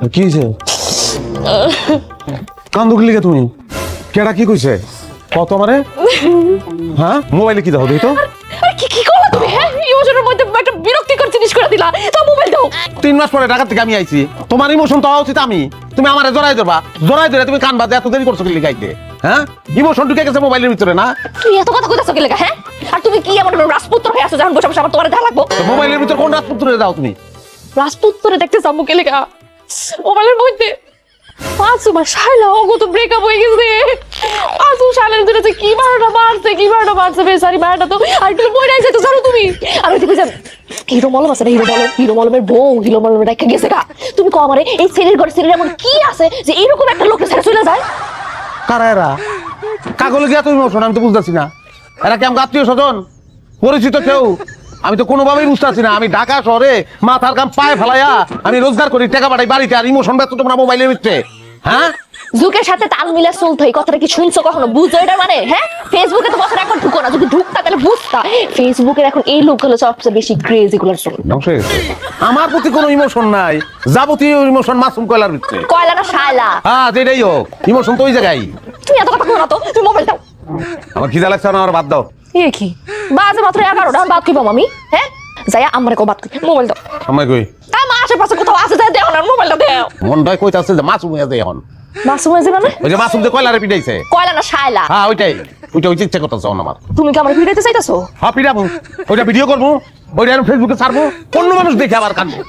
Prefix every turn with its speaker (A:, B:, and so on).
A: কি হয়েছে? কান্দুক লিখে তুমি কেডা কি কইছে কত আমারে? হ্যাঁ মোবাইলে কি দাও দেখি তো।
B: আরে কি কি করলা তুমি? হ্যাঁ ইমোশনের মধ্যে একটা বিরক্তিকর জিনিস করে দিলা। দাও মোবাইল দাও।
A: 3 মাস পরে ঢাকা থেকে আমি আইছি, তোমার ইমোশন তো হওয়া উচিত আমি। তুমি আমারে জড়াই ধরবা, জড়াই ধরে তুমি কান বাজে এত দেরি করছো কি লিখাইতে? হ্যাঁ ইমোশন ঢুকে গেছে মোবাইলের ভিতরে না?
B: তুই এত কথা কইতাছ কি লাগা? হ্যাঁ আর তুমি কি এমন রাজপুত্র হয়ে আছো যখন বসে বসে আমার তোমার দেখা লাগবো?
A: মোবাইলের ভিতরে কোন রাজপুত্রে দাও তুমি?
B: রাজপুত্রে দেখতে যাবো কি লাগা? মোবাইলের মধ্যে মাসুমা শাইলা ওগো তো ব্রেকআপ হয়ে গেছে। মাসুম শাইলার জন্য যে কি মারটা মারছে বেচারি মারটা তো আর একটু বই নাই তো জানো তুমি। আর ওই দেখো হিরো মলম আছে না, হিরো মলমের বউ হিরো মলমের রেখে গেছে গা। তুমি কো আমারে এই সিরির ঘরে সিরির এমন কি আছে যে এরকম একটা লোকের ছেড়ে চলে যায়?
A: কারা এরা? কাগলে গিয়া তুমি ইমোশন আমি তো বুঝতেছি না। এরা কি আমার আত্মীয় স্বজন, পরিচিত কেউ? আমি তো কোনোভাবেই বুঝতেছি না। আমি ঢাকা শহরে মাথার কাম পায়ে ফেলাইয়া আমি রোজগার করি, টাকা পাঠাই বাড়িতে, আর ইমোশন ব্যস্ত তোমরা মোবাইলের ভিতরে। হ্যাঁ
B: যুগের সাথে তাল মিলে চলতে হয়, কথাটা কি শুনছো কখনো? বুঝছো এটা মানে? হ্যাঁ ফেসবুকে তো বছর একবার ঢুকো না, যদি ঢুকতা তাহলে বুঝতা ফেসবুকের এখন এই লোকগুলো সবচেয়ে বেশি ক্রেজ এগুলোর জন্য।
A: ধ্বংস হয়ে গেছে। আমার প্রতি কোনো ইমোশন নাই, যাবতীয় ইমোশন মাসুম কয়লার ভিতরে।
B: কয়লা না শায়লা?
A: হ্যাঁ যেটাই হোক ইমোশন তো ওই জায়গায়।
B: তুমি এত কথা বলো না তো, তুমি মোবাইল দাও।
A: আমার খিদা লাগছে না, আমার বাদ দাও।
B: এ কি বাজে মাত্র 11টা, বাদ কি পাবো আমি? হ্যাঁ যাইয়া আমার কো বাদ কি? মোবাইল দাও।
A: আমার কই
B: আমার আশেপাশে কোথাও আছে যাই দেও না, মোবাইলটা দেও।
A: মনটাই কইতাছে যে মাসুম হয়ে যায় এখন।
B: মাসুম হয়েছে মানে?
A: ওই যে মাসুম যে কয়লারে পিটাইছে।
B: কয়লা না শায়লা?
A: হ্যাঁ ওইটা ইচ্ছা করতেছে আমার।
B: তুমি কি আমার ভিড়াইতে চাইতেছো?
A: হ্যাঁ পিটাবো, ওইটা ভিডিও করবো, ওইটা ফেসবুকে ছাড়বো, অন্য মানুষ দেখে আবার কাঁদবো।